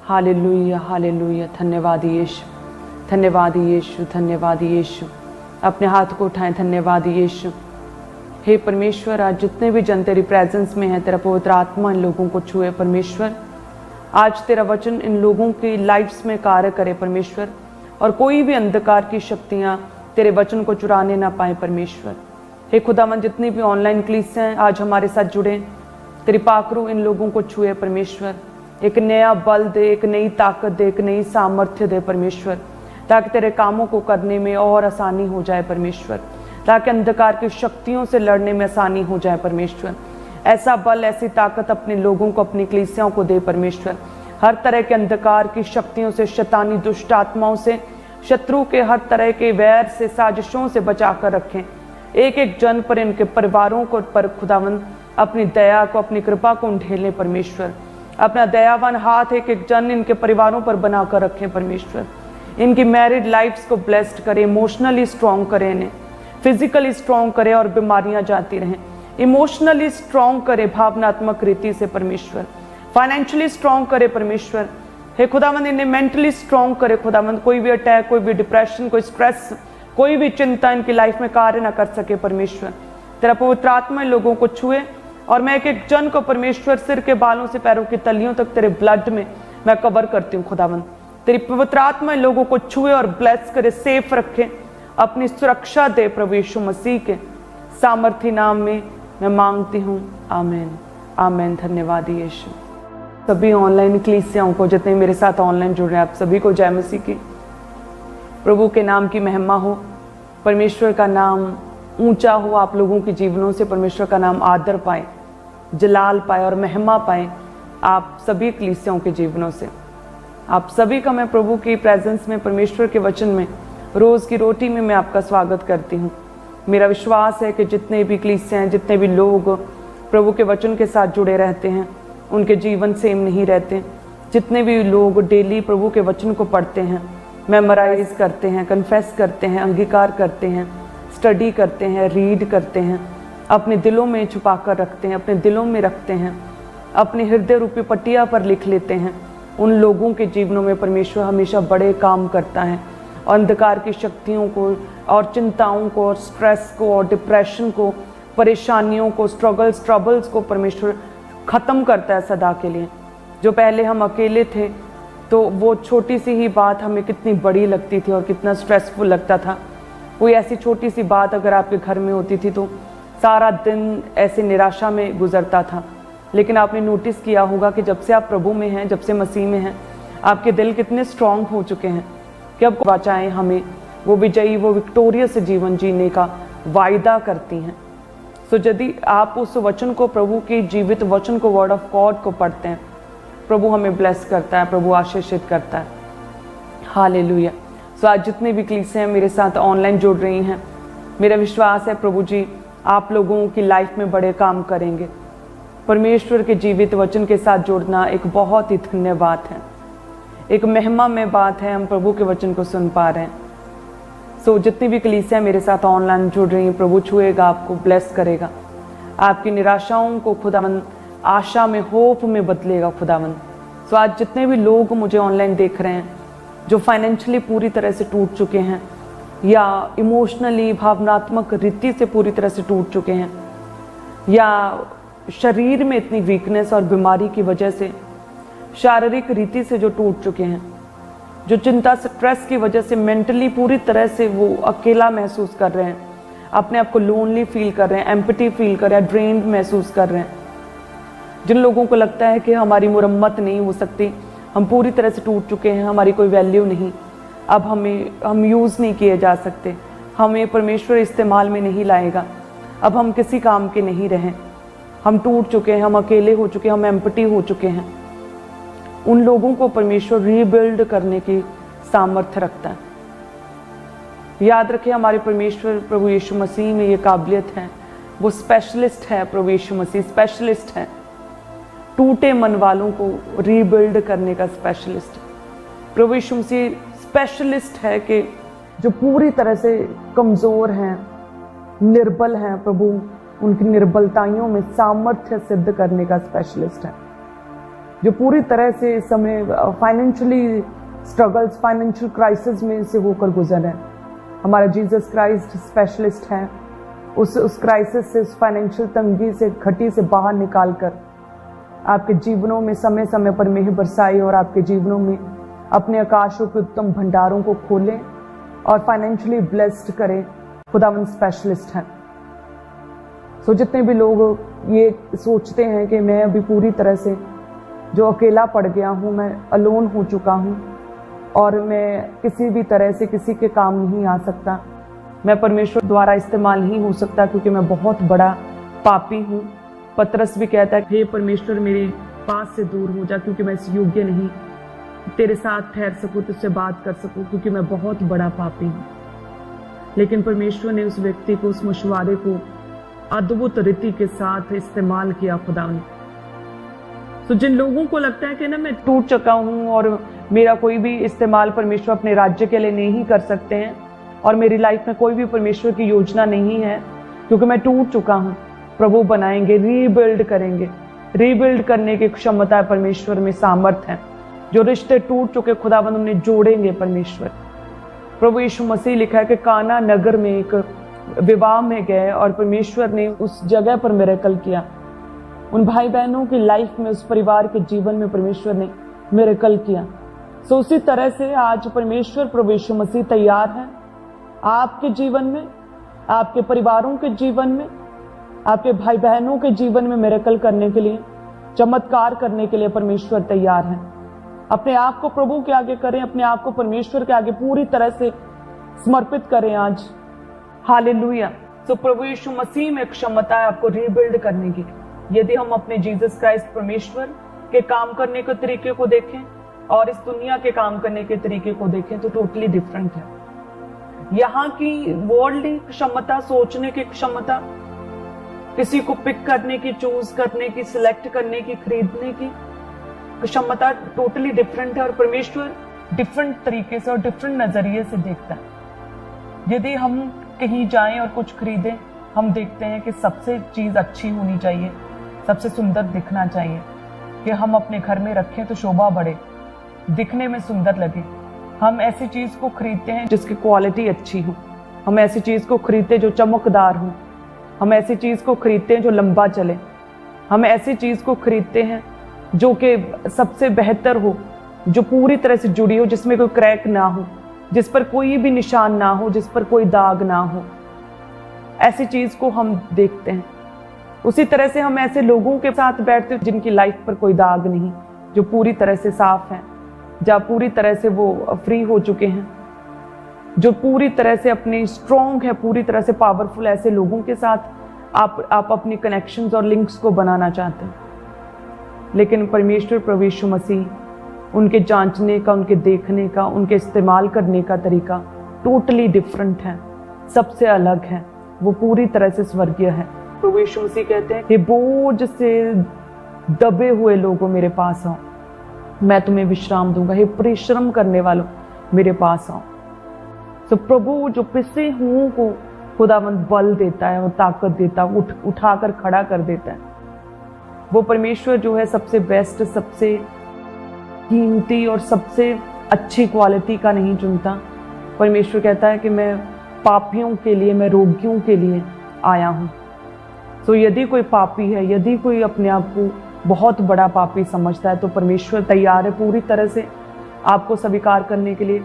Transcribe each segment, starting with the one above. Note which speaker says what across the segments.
Speaker 1: Hallelujah hallelujah. धन्यवाद यीशु, धन्यवाद यीशु, धन्यवाद यीशु। अपने हाथ को उठाएं। धन्यवाद यीशु। हे परमेश्वर, आज जितने भी जन तेरी प्रेजेंस में है, तेरा पवित्र आत्मा इन लोगों को छुए परमेश्वर। आज तेरा वचन इन लोगों की लाइफ्स में कार्य करे परमेश्वर, और कोई भी अंधकार की शक्तियां तेरे वचन को चुराने ना पाए परमेश्वर। हे खुदावन, जितनी भी ऑनलाइन क्लीसियां हैं आज हमारे साथ जुड़े, तेरी पाकरू इन लोगों को छुए परमेश्वर। एक नया बल दे, एक नई ताकत दे, एक नई सामर्थ्य दे परमेश्वर, ताकि तेरे कामों को करने में और आसानी हो जाए परमेश्वर, ताकि अंधकार की शक्तियों से लड़ने में आसानी हो जाए परमेश्वर। ऐसा बल, ऐसी ताकत अपने लोगों को, अपनी कलीसियाओं को दे परमेश्वर। हर तरह के अंधकार की शक्तियों से, शैतानी दुष्ट आत्माओं से, शत्रु के हर तरह के वैर से, साजिशों से बचा कर रखें। एक एक जन पर, इनके परिवारों को पर खुदावंद अपनी दया को, अपनी कृपा को ढेले परमेश्वर। अपना दयावान हाथ एक एक जन इनके परिवारों पर बना कर रखें परमेश्वर। इनकी मैरिड लाइफ्स को ब्लेस्ड करें, इमोशनली स्ट्रॉन्ग करें, इन्हें फिजिकली स्ट्रॉन्ग करें और बीमारियां जाती रहें। इमोशनली स्ट्रॉन्ग करे भावनात्मक रीति से परमेश्वर। फाइनेंशियली स्ट्रॉन्ग करे परमेश्वर। हे खुदावंद, इन्हें मेंटली स्ट्रॉन्ग करे खुदावंद। कोई भी अटैक, कोई भी डिप्रेशन, कोई स्ट्रेस, कोई भी चिंता इनकी लाइफ में कार्य ना कर सके परमेश्वर। तेरा पवित्र आत्मा इन लोगों को छुए, और मैं एक एक जन को परमेश्वर सिर के बालों से पैरों की तलियों तक तेरे ब्लड में मैं कवर करती हूँ खुदावंद। तेरी पवित्र आत्मा इन लोगों को छुए और ब्लेस करे, सेफ रखे, अपनी सुरक्षा दे प्रभु यीशु मसीह के सामर्थी नाम में मैं मांगती हूँ। आमीन आमीन। धन्यवाद यीशु। सभी ऑनलाइन कलीसियाओं को, जितने मेरे साथ ऑनलाइन जुड़ रहे हैं, आप सभी को जय मसीह की। प्रभु के नाम की महिमा हो, परमेश्वर का नाम ऊंचा हो, आप लोगों के जीवनों से परमेश्वर का नाम आदर पाए, जलाल पाए और महिमा पाए आप सभी कलीसियाओं के जीवनों से। आप सभी का मैं प्रभु की प्रेजेंस में, परमेश्वर के वचन में, रोज़ की रोटी में मैं आपका स्वागत करती हूँ। मेरा विश्वास है कि जितने भी कलीसियाँ हैं, जितने भी लोग प्रभु के वचन के साथ जुड़े रहते हैं, उनके जीवन सेम नहीं रहते। जितने भी लोग डेली प्रभु के वचन को पढ़ते हैं, मेमोराइज करते हैं, कन्फेस करते हैं, अंगीकार करते हैं, स्टडी करते हैं, रीड करते हैं, अपने दिलों में छुपा कर रखते हैं, अपने दिलों में रखते हैं, अपने हृदय रूपी पटिया पर लिख लेते हैं, उन लोगों के जीवनों में परमेश्वर हमेशा बड़े काम करता है। और अंधकार की शक्तियों को और चिंताओं को और स्ट्रेस को और डिप्रेशन को, परेशानियों को, ट्रबल्स को परमेश्वर ख़त्म करता है सदा के लिए। जो पहले हम अकेले थे तो वो छोटी सी ही बात हमें कितनी बड़ी लगती थी और कितना स्ट्रेसफुल लगता था। कोई ऐसी छोटी सी बात अगर आपके घर में होती थी तो सारा दिन ऐसे निराशा में गुजरता था। लेकिन आपने नोटिस किया होगा कि जब से आप प्रभु में हैं, जब से मसीह में हैं, आपके दिल कितने स्ट्रांग हो चुके हैं कि अब बचाएं हमें, वो विजयी, वो विक्टोरियस जीवन जीने का वायदा करती हैं। तो यदि आप उस वचन को, प्रभु के जीवित वचन को, वर्ड ऑफ गॉड को पढ़ते हैं, प्रभु हमें ब्लेस करता है, प्रभु आशीषित करता है। हालेलुया। सो आज जितने भी कलीसियां मेरे साथ ऑनलाइन जुड़ रही हैं, मेरा विश्वास है प्रभु जी आप लोगों की लाइफ में बड़े काम करेंगे। परमेश्वर के जीवित वचन के साथ जुड़ना एक बहुत ही धन्य बात है, एक महिमा में बात है। हम प्रभु के वचन को सुन पा रहे हैं। सो जितनी भी कलीसियां मेरे साथ ऑनलाइन जुड़ रही हैं, प्रभु छुएगा, आपको ब्लेस करेगा, आपकी निराशाओं को खुदावंद आशा में, होप में बदलेगा खुदावंद। सो आज जितने भी लोग मुझे ऑनलाइन देख रहे हैं, जो फाइनेंशियली पूरी तरह से टूट चुके हैं, या इमोशनली, भावनात्मक रीति से पूरी तरह से टूट चुके हैं, या शरीर में इतनी वीकनेस और बीमारी की वजह से शारीरिक रीति से जो टूट चुके हैं, जो चिंता, स्ट्रेस की वजह से मेंटली पूरी तरह से वो अकेला महसूस कर रहे हैं, अपने आप को लोनली फील कर रहे हैं, एम्पटी फील कर रहे हैं, ड्रेन्ड महसूस कर रहे हैं, जिन लोगों को लगता है कि हमारी मुरम्मत नहीं हो सकती, हम पूरी तरह से टूट चुके हैं, हमारी कोई वैल्यू नहीं, अब हम यूज़ नहीं किए जा सकते, हमें परमेश्वर इस्तेमाल में नहीं लाएगा, अब हम किसी काम के नहीं रहें, हम टूट चुके हैं, हम अकेले हो चुके हैं, हम एम्पटी हो चुके हैं। उन लोगों को परमेश्वर रीबिल्ड करने की सामर्थ्य रखता है। याद रखें, हमारे परमेश्वर प्रभु यीशु मसीह में ये काबिलियत है, वो स्पेशलिस्ट है। प्रभु यीशु मसीह स्पेशलिस्ट है, टूटे मन वालों को रीबिल्ड करने का स्पेशलिस्ट। प्रभु यीशु मसीह स्पेशलिस्ट है कि जो पूरी तरह से कमज़ोर हैं, निर्बल हैं, प्रभु उनकी निर्बलताइयों में सामर्थ्य सिद्ध करने का स्पेशलिस्ट है। जो पूरी तरह से इस समय फाइनेंशियली स्ट्रगल्स, फाइनेंशियल क्राइसिस में से होकर गुजर है। हमारा जीसस क्राइस्ट स्पेशलिस्ट है, उस क्राइसिस से, उस फाइनेंशियल तंगी से, घटी से बाहर निकालकर आपके जीवनों में समय समय पर मेह बरसाए और आपके जीवनों में अपने आकाशों के उत्तम भंडारों को खोलें और फाइनेंशियली ब्लेस्ड करें। खुदावंद स्पेशलिस्ट है। सो जितने भी लोग ये सोचते हैं कि मैं अभी पूरी तरह से जो अकेला पड़ गया हूँ, मैं अलोन हो चुका हूँ और मैं किसी भी तरह से किसी के काम नहीं आ सकता, मैं परमेश्वर द्वारा इस्तेमाल नहीं हो सकता क्योंकि मैं बहुत बड़ा पापी हूँ। पतरस भी कहता है, हे परमेश्वर मेरे पास से दूर हो जा, क्योंकि मैं इस योग्य नहीं तेरे साथ ठहर सकूँ, तुझसे बात कर सकूँ, क्योंकि मैं बहुत बड़ा पापी हूँ। लेकिन परमेश्वर ने उस व्यक्ति को, उस मशवारे को अद्भुत रीति के साथ इस्तेमाल किया खुदा ने। तो जिन लोगों को लगता है कि ना मैं टूट चुका हूँ और मेरा कोई भी इस्तेमाल परमेश्वर अपने राज्य के लिए नहीं कर सकते हैं और मेरी लाइफ में कोई भी परमेश्वर की योजना नहीं है क्योंकि मैं टूट चुका हूँ, प्रभु बनाएंगे, रीबिल्ड करेंगे। रीबिल्ड करने की क्षमता परमेश्वर में, सामर्थ है। जो रिश्ते टूट चुके खुदावंद उन्हें जोड़ेंगे परमेश्वर। प्रभु यीशु मसीह लिखा है कि काना नगर में एक विवाह में गए और परमेश्वर ने उस जगह पर मिरेकल किया। उन भाई बहनों की लाइफ में, उस परिवार के जीवन में परमेश्वर ने मिरेकल किया। सो उसी तरह से आज परमेश्वर प्रभु यीशु मसीह तैयार है आपके जीवन में, आपके परिवारों के जीवन में, आपके भाई बहनों के जीवन में मिरेकल करने के लिए, चमत्कार करने के लिए परमेश्वर तैयार है। अपने आप को प्रभु के आगे करें, अपने आप को परमेश्वर के आगे पूरी तरह से समर्पित करें आज। हालेलुया। तो प्रभु यीशु मसीह में क्षमता है आपको रीबिल्ड करने की। यदि हम अपने जीसस क्राइस्ट परमेश्वर के काम करने के तरीके को देखें और इस दुनिया के काम करने के तरीके को देखें तो टोटली डिफरेंट है। यहाँ की वर्ल्ड क्षमता, सोचने की क्षमता, किसी को पिक करने की, चूज करने की, सिलेक्ट करने की, खरीदने की क्षमता टोटली डिफरेंट है और परमेश्वर डिफरेंट तरीके से और डिफरेंट नजरिए से देखता है। यदि हम कहीं जाएं और कुछ खरीदें, हम देखते हैं कि सबसे चीज अच्छी होनी चाहिए, सबसे सुंदर दिखना चाहिए, कि हम अपने घर में रखें तो शोभा बढ़े, दिखने में सुंदर लगे। हम ऐसी चीज को खरीदते हैं जिसकी क्वालिटी अच्छी हो, हम ऐसी चीज को खरीदते जो चमकदार हो, हम ऐसी चीज को खरीदते हैं जो लंबा चले, हम ऐसी चीज को खरीदते हैं जो कि सबसे बेहतर हो, जो पूरी तरह से जुड़ी हो, जिसमें कोई क्रैक ना हो, जिस पर कोई भी निशान ना हो, जिस पर कोई दाग ना हो। ऐसी चीज को हम देखते हैं। उसी तरह से हम ऐसे लोगों के साथ बैठते हैं जिनकी लाइफ पर कोई दाग नहीं, जो पूरी तरह से साफ है, जहाँ पूरी तरह से वो फ्री हो चुके हैं, जो पूरी तरह से अपनी स्ट्रॉन्ग है, पूरी तरह से पावरफुल। ऐसे लोगों के साथ आप अपनी कनेक्शंस और लिंक्स को बनाना चाहते हैं। लेकिन परमेश्वर प्रभु यीशु मसीह, उनके जांचने का, उनके देखने का, उनके इस्तेमाल करने का तरीका टोटली डिफरेंट है, सबसे अलग है। वो पूरी तरह से स्वर्गीय है। प्रभु यीशु मसीह कहते हैं कि बोझ से दबे हुए लोगों मेरे पास आओ, मैं तुम्हें विश्राम दूंगा। हे परिश्रम करने वालों मेरे पास आओ। तो प्रभु जो पिसे हुओं को खुदावंद बल देता है और ताकत देता है, उठाकर खड़ा कर देता है। वो परमेश्वर जो है सबसे बेस्ट, सबसे कीमती और सबसे अच्छी क्वालिटी का नहीं चुनता। परमेश्वर कहता है कि मैं पापियों के लिए, मैं रोगियों के लिए आया हूँ। तो यदि कोई पापी है, यदि कोई अपने आप को बहुत बड़ा पापी समझता है, तो परमेश्वर तैयार है पूरी तरह से आपको स्वीकार करने के लिए।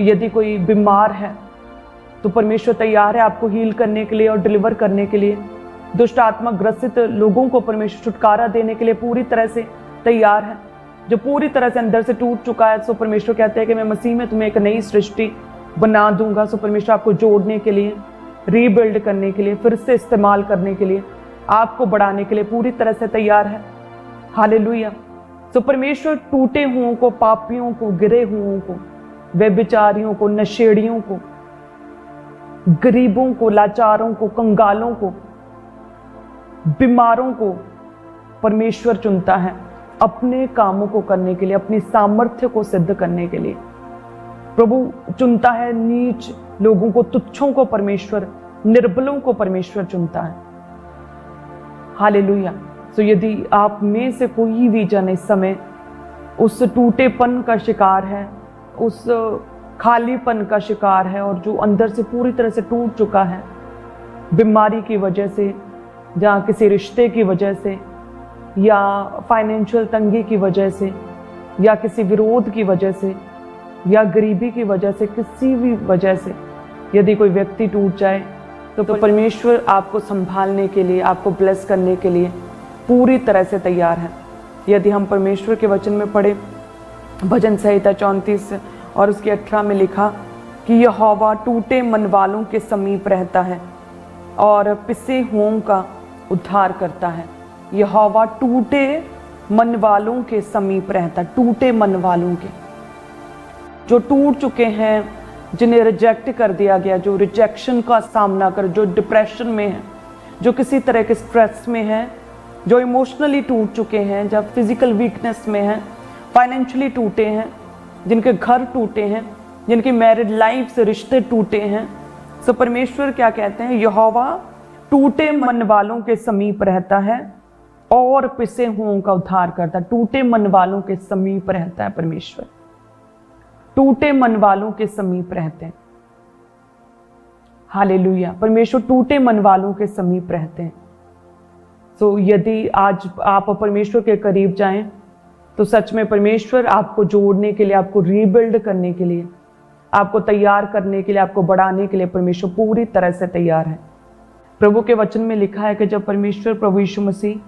Speaker 1: यदि कोई बीमार है तो परमेश्वर तैयार है आपको हील करने के लिए और डिलीवर करने के लिए। दुष्ट आत्मा ग्रसित लोगों को परमेश्वर छुटकारा देने के लिए पूरी तरह से तैयार है। जो पूरी तरह से अंदर से टूट चुका है, सो परमेश्वर कहते हैं कि मैं मसीह में तुम्हें एक नई सृष्टि बना दूंगा। सो परमेश्वर आपको जोड़ने के लिए, रीबिल्ड करने के लिए, फिर से इस्तेमाल करने के लिए, आपको बढ़ाने के लिए पूरी तरह से तैयार है। हालेलुया। सो परमेश्वर टूटे हुओं को, पापियों को, गिरे हुओं को, व्यभिचारियों को, नशेड़ियों को, गरीबों को, लाचारों को, कंगालों को, बीमारों को परमेश्वर चुनता है अपने कामों को करने के लिए, अपनी सामर्थ्य को सिद्ध करने के लिए। प्रभु चुनता है नीच लोगों को, तुच्छों को परमेश्वर, निर्बलों को परमेश्वर चुनता है। हालेलुया। तो यदि आप में से कोई भी जन इस समय उस टूटेपन का शिकार है, उस खालीपन का शिकार है, और जो अंदर से पूरी तरह से टूट चुका है बीमारी की वजह से, या किसी रिश्ते की वजह से, या फाइनेंशियल तंगी की वजह से, या किसी विरोध की वजह से, या गरीबी की वजह से, किसी भी वजह से यदि कोई व्यक्ति टूट जाए तो परमेश्वर आपको संभालने के लिए, आपको ब्लेस करने के लिए पूरी तरह से तैयार है। यदि हम परमेश्वर के वचन में पढ़े, भजन संहिता 34 और उसके 18 में लिखा कि यहोवा टूटे मन वालों के समीप रहता है और पिसे हुओं का उद्धार करता है। यहोवा टूटे मन वालों के समीप रहता है, टूटे मन वालों के, जो टूट चुके हैं, जिन्हें रिजेक्ट कर दिया गया, जो रिजेक्शन का सामना कर, जो डिप्रेशन में है, जो किसी तरह के स्ट्रेस में है, जो इमोशनली टूट चुके हैं, जब फिजिकल वीकनेस में हैं, फाइनेंशियली टूटे हैं, जिनके घर टूटे हैं, जिनकी मैरिड लाइफ से रिश्ते टूटे हैं। सो परमेश्वर क्या कहते हैं? यहोवा टूटे मन वालों के समीप रहता है और पिसे हुओं का उद्धार करता है। टूटे मन वालों के समीप रहता है परमेश्वर, टूटे मन वालों के समीप रहते हैं। हालेलुया, परमेश्वर टूटे मन वालों के समीप रहते हैं। सो यदि आज आप परमेश्वर के करीब जाएं तो सच में परमेश्वर आपको जोड़ने के लिए, आपको रीबिल्ड करने के लिए, आपको तैयार करने के लिए, आपको बढ़ाने के लिए परमेश्वर पूरी तरह से तैयार है। प्रभु के वचन में लिखा है कि जब परमेश्वर प्रभु यीशु मसीह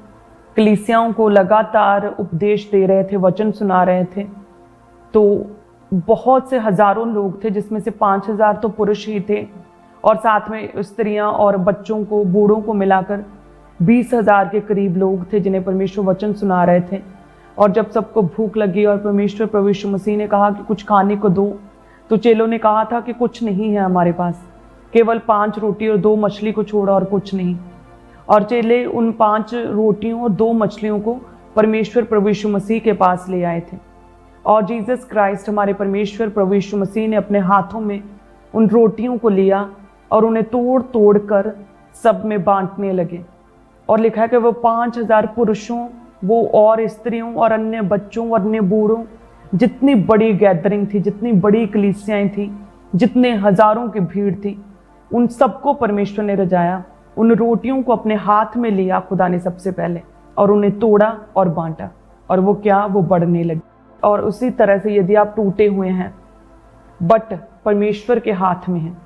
Speaker 1: कलीसियाओं को लगातार उपदेश दे रहे थे, वचन सुना रहे थे, तो बहुत से हजारों लोग थे, जिसमें से 5000 तो पुरुष ही थे, और साथ में स्त्रियां और बच्चों को, बूढ़ों को मिलाकर 20,000 के करीब लोग थे जिन्हें परमेश्वर वचन सुना रहे थे। और जब सबको भूख लगी और परमेश्वर प्रभु यीशु मसीह ने कहा कि कुछ खाने को दो, तो चेलों ने कहा था कि कुछ नहीं है हमारे पास, केवल 5 रोटी और 2 मछली को छोड़ा और कुछ नहीं। और चेले उन 5 रोटियों और 2 मछलियों को परमेश्वर प्रभु यीशु मसीह के पास ले आए थे। और जीसस क्राइस्ट, हमारे परमेश्वर प्रभु यीशु मसीह ने अपने हाथों में उन रोटियों को लिया और उन्हें तोड़ तोड़ कर सब में बांटने लगे। और लिखा है कि वो 5000 पुरुषों, वो और स्त्रियों और अन्य बच्चों और अन्य बूढ़ों, जितनी बड़ी गैदरिंग थी, जितनी बड़ी कलीसियाएं थी, जितने हजारों की भीड़ थी, उन सबको परमेश्वर ने रजाया। उन रोटियों को अपने हाथ में लिया खुदा ने सबसे पहले, और उन्हें तोड़ा और बांटा, और वो क्या, वो बढ़ने लगी। और उसी तरह से यदि आप टूटे हुए हैं बट परमेश्वर के हाथ में है,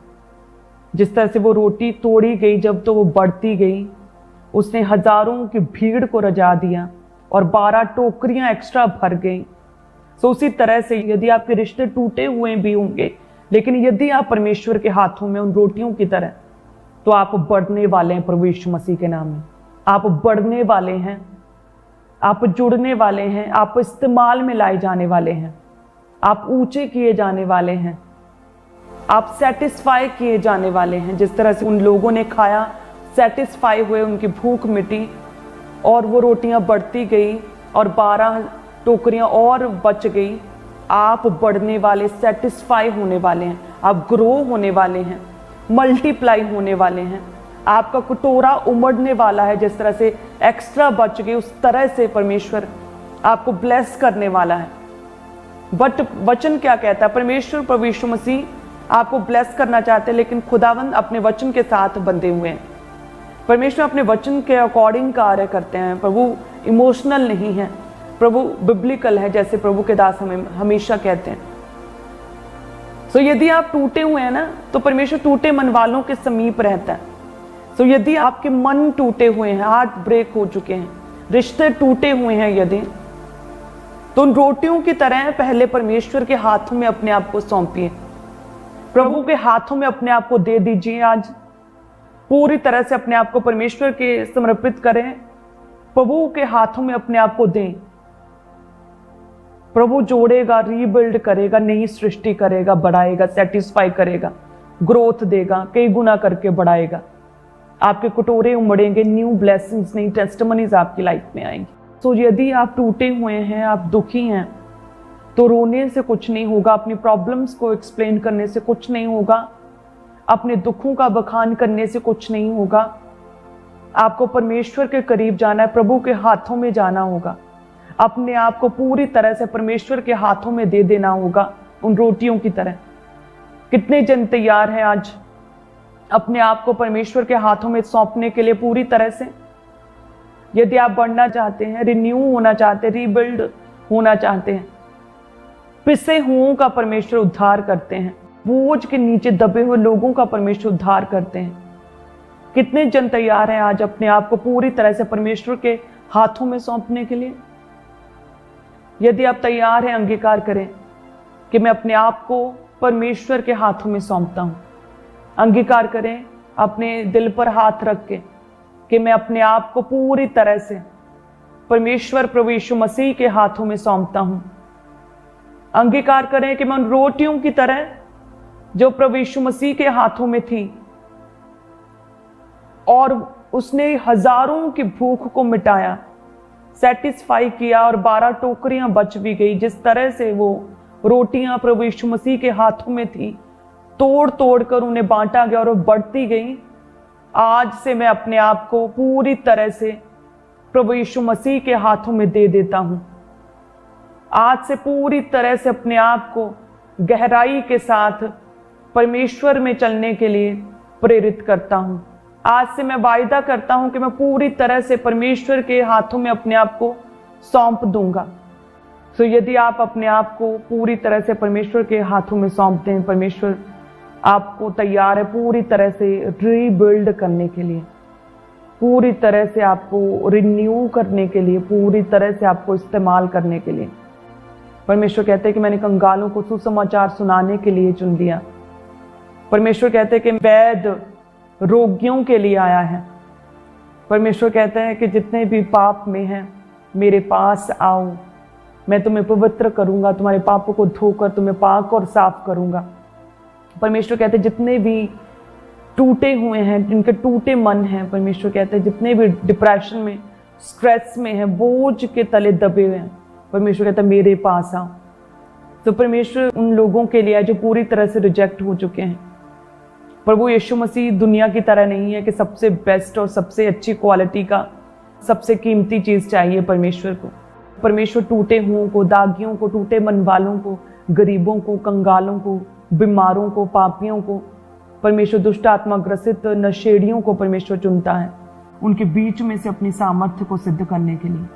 Speaker 1: जिस तरह से वो रोटी तोड़ी गई जब, तो वो बढ़ती गई, उसने हजारों की भीड़ को रजा दिया और 12 टोकरियां एक्स्ट्रा भर गई। तो उसी तरह से यदि आपके रिश्ते टूटे हुए भी होंगे, लेकिन यदि आप परमेश्वर के हाथों में उन रोटियों की तरह, तो आप बढ़ने वाले हैं प्रभु यीशु मसीह के नाम में। आप बढ़ने वाले हैं, आप जुड़ने वाले हैं, आप इस्तेमाल में लाए जाने वाले हैं, आप ऊंचे किए जाने वाले हैं, आप सेटिस्फाई किए जाने वाले हैं। जिस तरह से उन लोगों ने खाया, सेटिस्फाई हुए, उनकी भूख मिटी और वो रोटियां बढ़ती गई और 12 टोकरियां और बच गई। आप बढ़ने वाले, सेटिस्फाई होने वाले हैं, आप ग्रो होने वाले हैं, मल्टीप्लाई होने वाले हैं। आपका कटोरा उमड़ने वाला है। जिस तरह से एक्स्ट्रा बच गई, उस तरह से परमेश्वर आपको ब्लेस करने वाला है। बट वचन क्या कहता है? परमेश्वर प्रभु यीशु मसीह आपको ब्लेस करना चाहते हैं, लेकिन खुदावंद अपने वचन के साथ बंधे हुए हैं। परमेश्वर अपने वचन के अकॉर्डिंग कार्य करते हैं। प्रभु इमोशनल नहीं है, प्रभु बिब्लिकल है, जैसे प्रभु के दास हमें हमेशा कहते हैं। सो यदि आप टूटे हुए हैं ना, तो परमेश्वर टूटे मन वालों के समीप रहता है। सो यदि आपके मन टूटे हुए हैं, हार्ट ब्रेक हो चुके हैं, रिश्ते टूटे हुए हैं यदि, तो उन रोटियों की तरह पहले परमेश्वर के हाथों में अपने आप को सौंपिए, प्रभु के हाथों में अपने आप को दे दीजिए। आज पूरी तरह से अपने आप को परमेश्वर के समर्पित करें, प्रभु के हाथों में अपने आप को दें। प्रभु जोड़ेगा, रीबिल्ड करेगा, नई सृष्टि करेगा, बढ़ाएगा, सेटिस्फाई करेगा, ग्रोथ देगा, कई गुना करके बढ़ाएगा। आपके कटोरे उमड़ेंगे, न्यू ब्लेसिंग्स, नई टेस्टिमनीज आपकी लाइफ में आएंगी। तो यदि आप टूटे हुए हैं, आप दुखी हैं, तो रोने से कुछ नहीं होगा, अपनी प्रॉब्लम्स को एक्सप्लेन करने से कुछ नहीं होगा, अपने दुखों का बखान करने से कुछ नहीं होगा। आपको परमेश्वर के करीब जाना है, प्रभु के हाथों में जाना होगा। अपने आप को पूरी तरह से परमेश्वर के हाथों में दे देना होगा, उन रोटियों की तरह। कितने जन तैयार हैं आज अपने आप को परमेश्वर के हाथों में सौंपने के लिए पूरी तरह से? यदि आप बढ़ना चाहते हैं, रिन्यू होना चाहते हैं, रीबिल्ड होना चाहते हैं, पिसे हुओं का परमेश्वर उद्धार करते हैं, बोझ के नीचे दबे हुए लोगों का परमेश्वर उद्धार करते हैं। कितने जन तैयार हैं आज अपने आप को पूरी तरह से परमेश्वर के हाथों में सौंपने के लिए? यदि आप तैयार हैं, अंगीकार करें कि मैं अपने आप को परमेश्वर के हाथों में सौंपता हूं। अंगीकार करें अपने दिल पर हाथ रख के कि मैं अपने आप को पूरी तरह से परमेश्वर प्रभु यीशु मसीह के हाथों में सौंपता हूं। अंगीकार करें कि मैं उन रोटियों की तरह जो प्रभु यीशु मसीह के हाथों में थी और उसने हजारों की भूख को मिटाया, सेटिस्फाई किया और 12 टोकरियां बच भी गई। जिस तरह से वो रोटियां प्रभु यीशु मसीह के हाथों में थी, तोड़ तोड़ कर उन्हें बांटा गया और वो बढ़ती गई। आज से मैं अपने आप को पूरी तरह से प्रभु यीशु मसीह के हाथों में दे देता हूं। आज से पूरी तरह से अपने आप को गहराई के साथ परमेश्वर में चलने के लिए प्रेरित करता हूं। आज से मैं वायदा करता हूं कि मैं पूरी तरह से परमेश्वर के हाथों में अपने आप को सौंप दूंगा। तो यदि आप अपने आप को पूरी तरह से परमेश्वर के हाथों में सौंपते हैं, परमेश्वर आपको तैयार है पूरी तरह से रीबिल्ड करने के लिए, पूरी तरह से आपको रिन्यू करने के लिए, पूरी तरह से आपको इस्तेमाल करने के लिए। परमेश्वर कहते हैं कि मैंने कंगालों को सुसमाचार सुनाने के लिए चुन लिया। परमेश्वर कहते हैं कि वैद्य रोगियों के लिए आया है। परमेश्वर कहते हैं कि जितने भी पाप में हैं मेरे पास आओ, मैं तुम्हें पवित्र करूंगा, तुम्हारे पापों को धोकर तुम्हें पाक और साफ करूंगा। परमेश्वर कहते हैं जितने भी टूटे हुए हैं, जिनके टूटे मन हैं, परमेश्वर कहते हैं जितने भी डिप्रेशन में, स्ट्रेस में हैं, बोझ के तले दबे हुए हैं, परमेश्वर कहता है मेरे पास आओ। तो परमेश्वर उन लोगों के लिए है जो पूरी तरह से रिजेक्ट हो चुके हैं। प्रभु यीशु मसीह दुनिया की तरह नहीं है कि सबसे बेस्ट और सबसे अच्छी क्वालिटी का सबसे कीमती चीज चाहिए परमेश्वर को। परमेश्वर टूटे हुओं को, दागियों को, टूटे मन वालों को, गरीबों को, कंगालों को, बीमारों को, पापियों को, परमेश्वर दुष्ट आत्मा ग्रसित नशेड़ियों को परमेश्वर चुनता है उनके बीच में से अपनी सामर्थ्य को सिद्ध करने के लिए।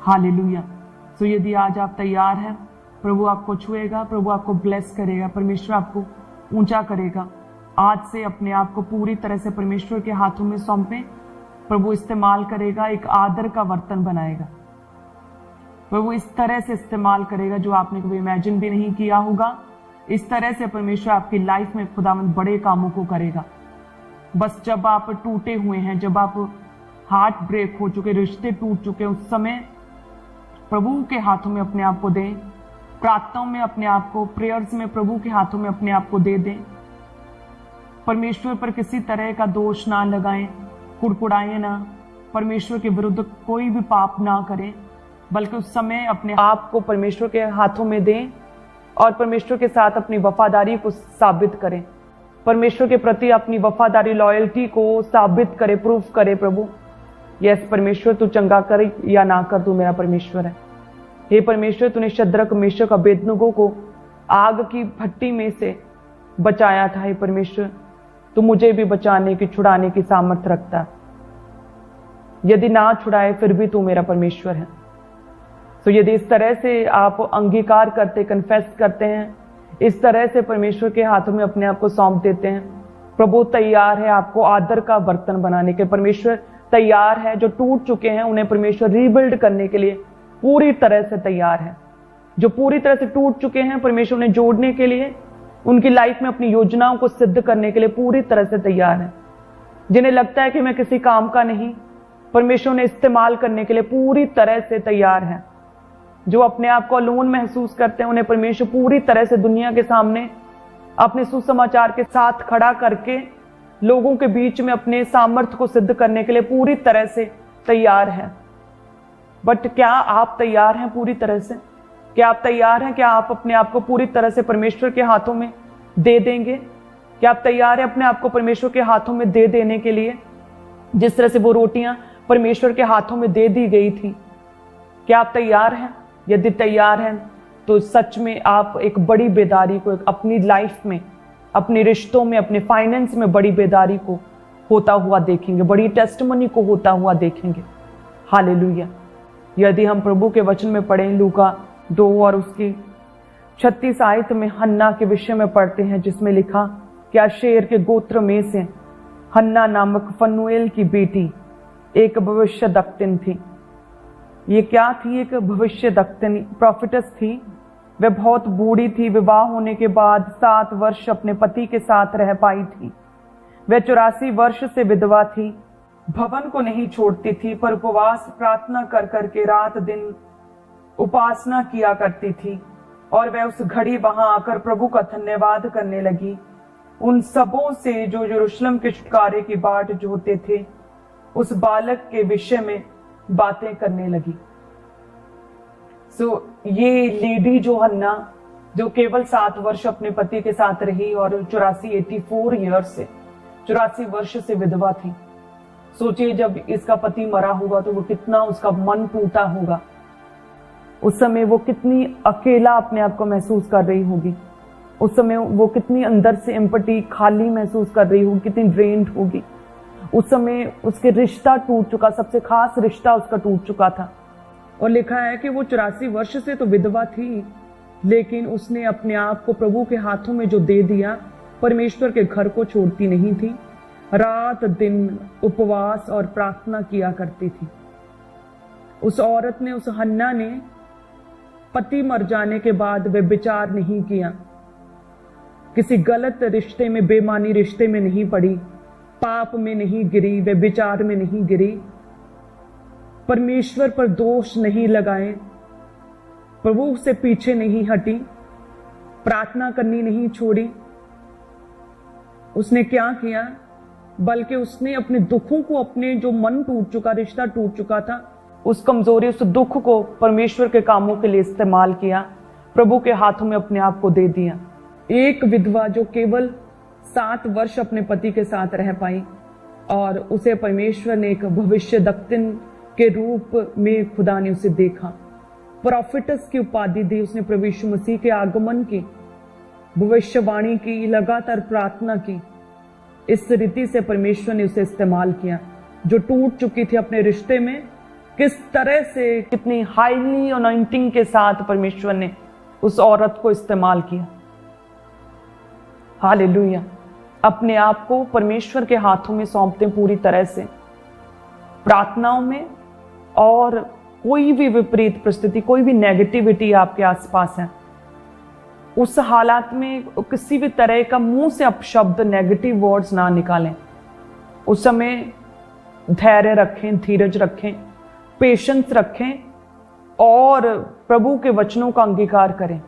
Speaker 1: हालेलुया। तो यदि आज आप तैयार हैं, प्रभु आपको छुएगा, प्रभु आपको ब्लेस करेगा, परमेश्वर आपको ऊंचा करेगा। आज से अपने आप को पूरी तरह से परमेश्वर के हाथों में सौंपें। प्रभु इस्तेमाल करेगा, एक आदर का बर्तन बनाएगा। प्रभु इस तरह से इस्तेमाल करेगा जो आपने कभी इमेजिन भी नहीं किया होगा। इस तरह से परमेश्वर आपकी लाइफ में खुदावंद बड़े कामों को करेगा। बस जब आप टूटे हुए हैं, जब आप हार्ट ब्रेक हो चुके, रिश्ते टूट चुके, उस समय प्रभु के हाथों में अपने आप को दें। प्रार्थनाओं में अपने आप को, प्रेयर्स में प्रभु के हाथों में अपने आप को दे दें। परमेश्वर पर किसी तरह का दोष ना लगाएं, कुड़कुड़ाएं ना, परमेश्वर के विरुद्ध कोई भी पाप ना करें, बल्कि उस समय अपने आप को परमेश्वर के हाथों में दें और परमेश्वर के साथ अपनी वफादारी को साबित करें। परमेश्वर के प्रति अपनी वफादारी, लॉयल्टी को साबित करे, प्रूफ करे। प्रभु यस परमेश्वर, तू चंगा कर या ना कर, तू मेरा परमेश्वर है। हे परमेश्वर, तूने शद्रक, मेशक, अबेदनगो को आग की भट्टी में से बचाया था। हे परमेश्वर, तू मुझे भी बचाने की, छुड़ाने की सामर्थ रखता। यदि ना छुड़ाए फिर भी तू मेरा परमेश्वर है। तो यदि इस तरह से आप अंगीकार करते, कन्फेस करते हैं, इस तरह से परमेश्वर के हाथों में अपने आप को सौंप देते हैं, प्रभु तैयार है आपको आदर का बर्तन बनाने के। परमेश्वर तैयार है, जो टूट चुके हैं उन्हें परमेश्वर रीबिल्ड करने के लिए पूरी तरह से तैयार है। जो पूरी तरह से टूट चुके हैं, परमेश्वर उन्हें जोड़ने के लिए, उनकी लाइफ में अपनी योजनाओं को सिद्ध करने के लिए पूरी तरह से तैयार है। जिन्हें लगता है कि मैं किसी काम का नहीं, परमेश्वर उन्हें इस्तेमाल करने के लिए पूरी तरह से तैयार है। जो अपने आप को अलोन महसूस करते हैं, उन्हें परमेश्वर पूरी तरह से दुनिया के सामने अपने सुसमाचार के साथ खड़ा करके लोगों के बीच में अपने सामर्थ्य को सिद्ध करने के लिए पूरी तरह से तैयार है। बट क्या आप तैयार हैं पूरी तरह से? क्या आप तैयार हैं? क्या आप अपने आप को पूरी तरह से परमेश्वर के हाथों में दे देंगे? क्या आप तैयार हैं अपने आप को परमेश्वर के हाथों में दे देने के लिए? जिस तरह से वो रोटियां परमेश्वर के हाथों में दे दी गई थी, क्या आप तैयार हैं? यदि तैयार हैं तो सच में आप एक बड़ी बेदारी को अपनी लाइफ में, अपने रिश्तों में, अपने फाइनेंस में बड़ी बेदारी को होता हुआ देखेंगे, बड़ी टेस्टिमनी को होता हुआ देखेंगे। हालेलुया। यदि हम प्रभु के वचन में पढ़ें लूका 2 और उसकी 36 आयत में हन्ना के विषय में पढ़ते हैं, जिसमें लिखा कि आशेर के गोत्र में से हन्ना नामक फनुएल की बेटी एक भविष्यद्वक्तिन थी। ये क्या थी? एक भविष्यद्वक्तिन, प्रॉफिटस थी। वह बहुत बूढ़ी थी, विवाह होने के बाद 7 वर्ष अपने पति के साथ रह पाई थी। वह 84 वर्ष से विधवा थी, भवन को नहीं छोड़ती थी, पर उपवास प्रार्थना कर करके रात दिन उपासना किया करती थी। और वह उस घड़ी वहां आकर प्रभु का धन्यवाद करने लगी, उन सबों से जो यरूशलेम के छुटकारे की बाट जोहते थे, उस बालक के विषय में बातें करने लगी। ये लेडी जो हन्ना, जो केवल 7 वर्ष अपने पति के साथ रही और 84 ईयर्स से 84 वर्ष से विधवा थी। सोचिए जब इसका पति मरा होगा तो वो कितना उसका मन टूटा होगा। उस समय वो कितनी अकेला अपने आप को महसूस कर रही होगी। उस समय वो कितनी अंदर से एम्पटी, खाली महसूस कर रही होगी, कितनी ड्रेन्ड होगी। उस समय उसके रिश्ता टूट चुका, सबसे खास रिश्ता उसका टूट चुका था। और लिखा है कि वो 84 वर्ष से तो विधवा थी, लेकिन उसने अपने आप को प्रभु के हाथों में जो दे दिया, परमेश्वर के घर को छोड़ती नहीं थी, रात दिन उपवास और प्रार्थना किया करती थी। उस औरत ने, उस हन्ना ने पति मर जाने के बाद वे विचार नहीं किया, किसी गलत रिश्ते में, बेमानी रिश्ते में नहीं पड़ी, पाप में नहीं गिरी, वे विचार में नहीं गिरी, परमेश्वर पर दोष नहीं लगाए, प्रभु से पीछे नहीं हटी, प्रार्थना करनी नहीं छोड़ी। उसने क्या किया? बल्कि उसने अपने दुखों को, अपने जो मन टूट चुका, रिश्ता टूट चुका था, उस कमजोरी, उस दुख को परमेश्वर के कामों के लिए इस्तेमाल किया, प्रभु के हाथों में अपने आप को दे दिया। एक विधवा जो केवल 7 वर्ष अपने पति के साथ रह पाई, और उसे परमेश्वर ने एक भविष्यद्वक्तिन के रूप में खुदा ने उसे देखा, प्रॉफिटस की उपाधि दी। उसने प्रभु यीशु मसीह के आगमन की भविष्यवाणी की, लगातार प्रार्थना की। इस रीति से परमेश्वर ने उसे इस्तेमाल किया, जो टूट चुकी थी अपने रिश्ते में। किस तरह से, कितनी हाईली अनॉइंटिंग के साथ परमेश्वर ने उस औरत को इस्तेमाल किया। हालेलुया। अपने आप को परमेश्वर के हाथों में सौंपते पूरी तरह से, प्रार्थनाओं में। और कोई भी विपरीत परिस्थिति, कोई भी नेगेटिविटी आपके आसपास है, उस हालात में किसी भी तरह का मुंह से अपशब्द, नेगेटिव वर्ड्स ना निकालें। उस समय धैर्य रखें, धीरज रखें, पेशेंस रखें और प्रभु के वचनों का अंगीकार करें।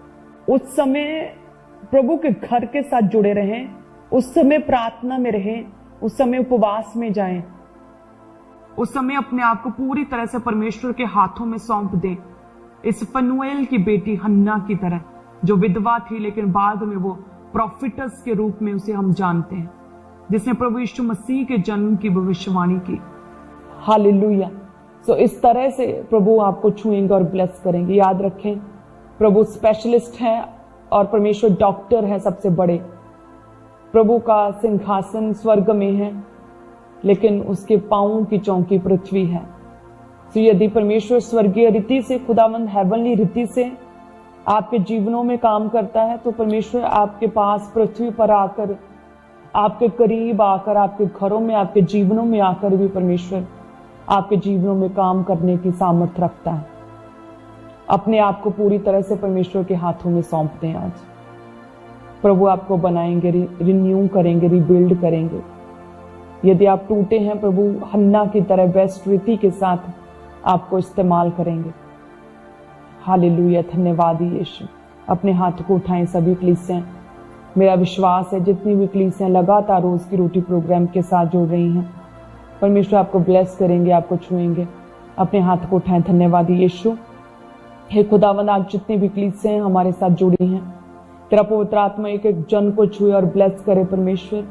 Speaker 1: उस समय प्रभु के घर के साथ जुड़े रहें, उस समय प्रार्थना में रहें, उस समय उपवास में जाएं, उस समय अपने आप को पूरी तरह से परमेश्वर के हाथों में सौंप दें। इस फनुएल की बेटी हन्ना की तरह, जो विधवा थी लेकिन बाद में वो प्रॉफिटस के रूप में उसे हम जानते हैं, जिसने प्रभु यीशु मसीह के जन्म की भविष्यवाणी की। हालेलुया। इस तरह से प्रभु आपको छुएंगे और ब्लेस करेंगे। याद रखें, प्रभु स्पेशलिस्ट हैं और परमेश्वर डॉक्टर है सबसे बड़े। प्रभु का सिंहासन स्वर्ग में है, लेकिन उसके पांवों की चौकी पृथ्वी है। यदि परमेश्वर स्वर्गीय रीति से, खुदावंद हेवनली रीति से आपके जीवनों में काम करता है, तो परमेश्वर आपके पास पृथ्वी पर आकर, आपके करीब आकर, आपके घरों में, आपके जीवनों में आकर भी परमेश्वर आपके जीवनों में काम करने की सामर्थ्य रखता है। अपने आप को पूरी तरह से परमेश्वर के हाथों में सौंपते हैं। आज प्रभु आपको बनाएंगे, रिन्यू करेंगे, रिबिल्ड करेंगे। यदि आप टूटे हैं, प्रभु हन्ना की तरह बेस्ट रीति के साथ आपको इस्तेमाल करेंगे। हालेलुया। धन्यवाद यीशु। अपने हाथ को उठाएं सभी कलीसियां। मेरा विश्वास है जितनी भी कलीसियां लगातार रोज की रोटी प्रोग्राम के साथ जुड़ रही हैं, परमेश्वर आपको ब्लेस करेंगे, आपको छुएंगे। अपने हाथ को उठाएं। धन्यवाद यीशु। हे खुदावंद, आज जितनी भी कलीसियां हमारे साथ जुड़ी हैं, तेरा पवित्र आत्मा एक एक जन को छुए और ब्लेस करे परमेश्वर।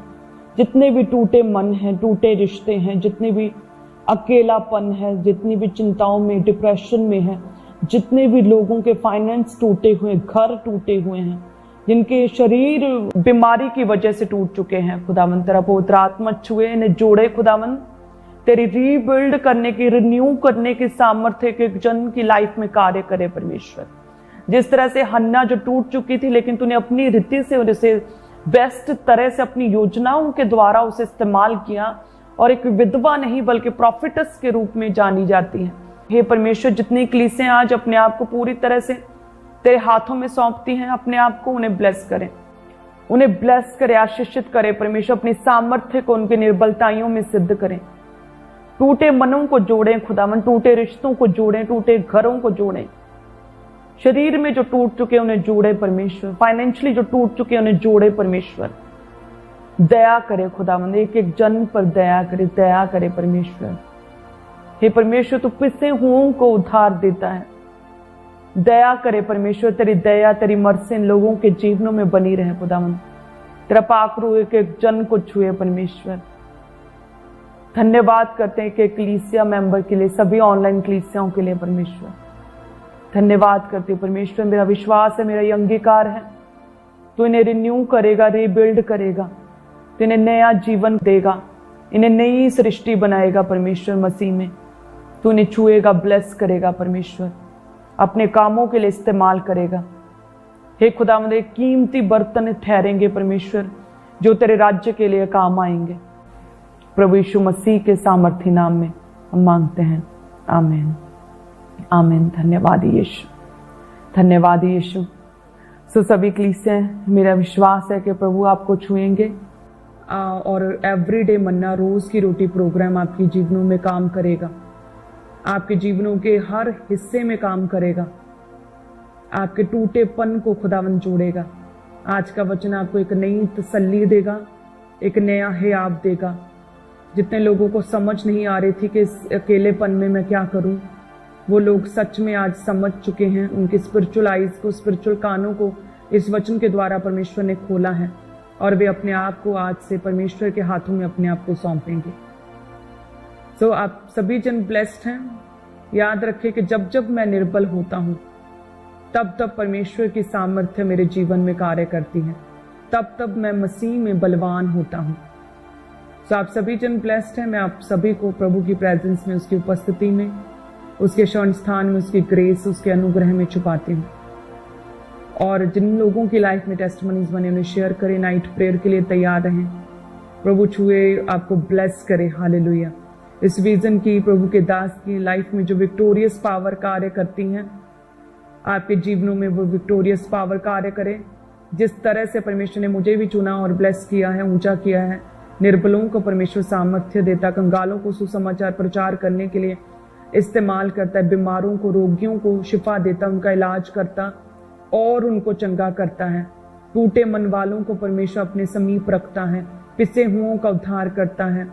Speaker 1: जितने भी टूटे मन हैं, टूटे रिश्ते हैं, जितने भी अकेलापन है, जितनी भी चिंताओं में, डिप्रेशन में है, जितने भी लोगों के फाइनेंस टूटे हुए, घर टूटे हुए हैं, जिनके शरीर बीमारी की वजह से टूट चुके हैं, खुदावन तेरा पवित्र आत्मा छुए, इन्हें जोड़े खुदावन, तेरी रीबिल्ड करने की, रिन्यू करने की सामर्थ्य के जन की लाइफ में कार्य करे परमेश्वर। जिस तरह से हन्ना जो टूट चुकी थी, लेकिन तूने अपनी रीति से उसे बेस्ट तरह से अपनी योजनाओं के द्वारा उसे इस्तेमाल किया और एक विधवा नहीं बल्कि प्रॉफिटस के रूप में जानी जाती है। हे परमेश्वर, जितनी कलीसियां आज अपने आप को पूरी तरह से तेरे हाथों में सौंपती हैं, अपने आप को उन्हें ब्लेस करें, उन्हें ब्लेस करे, आशीषित करे परमेश्वर। अपनी सामर्थ्य को उनके निर्बलताइयों में सिद्ध करें। टूटे मनों को जोड़ें खुदावन, टूटे रिश्तों को जोड़ें, टूटे घरों को जोड़ें। शरीर में जो टूट चुके उन्हें जोड़े परमेश्वर। फाइनेंशियली जो टूट चुके उन्हें जोड़े परमेश्वर। दया करे खुदावन, एक एक जन पर दया करे परमेश्वर। हे परमेश्वर, तू पिसे हुओं को उद्धार देता है। दया करे परमेश्वर, तेरी दया, तेरी मर्सी इन लोगों के जीवनों में बनी रहे खुदावन। तेरा पाकरू एक एक जन को छुए परमेश्वर। धन्यवाद करते हैं कि कलीसिया मेंबर के लिए, सभी ऑनलाइन कलीसियाओं के लिए परमेश्वर। धन्यवाद करते हैं परमेश्वर। मेरा विश्वास है, मेरा ये अंगीकार है, तू इन्हें रिन्यू करेगा, रीबिल्ड करेगा, तो इन्हें नया जीवन देगा, इन्हें नई सृष्टि बनाएगा परमेश्वर मसीह में। तू इन्हें छुएगा, ब्लेस करेगा परमेश्वर, अपने कामों के लिए इस्तेमाल करेगा। हे खुदावंद, एक कीमती बर्तन ठहरेंगे परमेश्वर, जो तेरे राज्य के लिए काम आएंगे। प्रभु यीशु मसीह के सामर्थी नाम में हम मांगते हैं, आमीन आमीन। धन्यवाद यीशु, धन्यवाद यीशु। सो सभी कलीसियां, मेरा विश्वास है कि प्रभु आपको छुएंगे और एवरीडे मन्ना रोज की रोटी प्रोग्राम आपके जीवनों में काम करेगा, आपके जीवनों के हर हिस्से में काम करेगा, आपके टूटेपन को खुदावन जोड़ेगा। आज का वचन आपको एक नई तसल्ली देगा, एक नया हियाब देगा। जितने लोगों को समझ नहीं आ रही थी कि इस अकेलेपन में मैं क्या करूं, वो लोग सच में आज समझ चुके हैं। उनके स्पिरिचुअल आइज को, स्पिरिचुअल कानों को इस वचन के द्वारा परमेश्वर ने खोला है और वे अपने आप को आज से परमेश्वर के हाथों में अपने आप को सौंपेंगे। सो आप सभी जन ब्लेस्ड हैं। याद रखें कि जब जब मैं निर्बल होता हूं, तब तब परमेश्वर की सामर्थ्य मेरे जीवन में कार्य करती है, तब तब मैं मसीह में बलवान होता हूं। सो आप सभी जन ब्लेस्ड हैं। मैं आप सभी को प्रभु की प्रेजेंस में, उसकी उपस्थिति में, उसके शरण स्थान में, उसकी ग्रेस, उसके अनुग्रह में छुपाती हूँ। और जिन लोगों की लाइफ में टेस्टिमनीज बने उन्हें शेयर करें। नाइट प्रेयर के लिए तैयार रहें। प्रभु छुए, आपको ब्लेस करे। हालेलुया। इस विजन की, प्रभु के दास की लाइफ में जो विक्टोरियस पावर कार्य करती हैं, आपके जीवनों में वो विक्टोरियस पावर कार्य करे। जिस तरह से परमेश्वर ने मुझे भी चुना और ब्लेस किया है, ऊंचा किया है, निर्बलों को परमेश्वर सामर्थ्य देता, कंगालों को सुसमाचार प्रचार करने के लिए इस्तेमाल करता है, बीमारों को, रोगियों को शिफा देता, उनका इलाज करता और उनको चंगा करता है। टूटे मन वालों को परमेश्वर अपने समीप रखता है, पिसे हुओं का उद्धार करता है।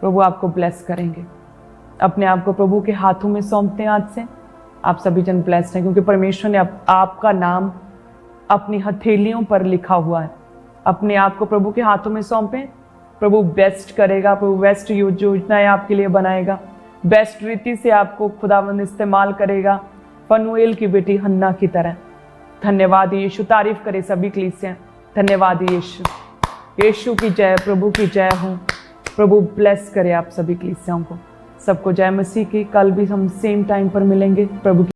Speaker 1: प्रभु आपको ब्लेस करेंगे। अपने आप को प्रभु के हाथों में सौंपते हैं। आज से आप सभी जन ब्लेस्ड हैं, क्योंकि परमेश्वर ने आपका नाम अपनी हथेलियों पर लिखा हुआ है। अपने आप को प्रभु के हाथों में सौंपें। प्रभु बेस्ट करेगा, प्रभु बेस्ट योजनाएं आपके लिए बनाएगा, बेस्ट रीति से आपको खुदावंद इस्तेमाल करेगा, फनुएल की बेटी हन्ना की तरह। धन्यवाद यीशु। तारीफ करे सभी कलीसियां। धन्यवाद यीशु। यीशु की जय, प्रभु की जय हो। प्रभु ब्लेस करे आप सभी कलीसियाओं को। सबको जय मसीह की। कल भी हम सेम टाइम पर मिलेंगे। प्रभु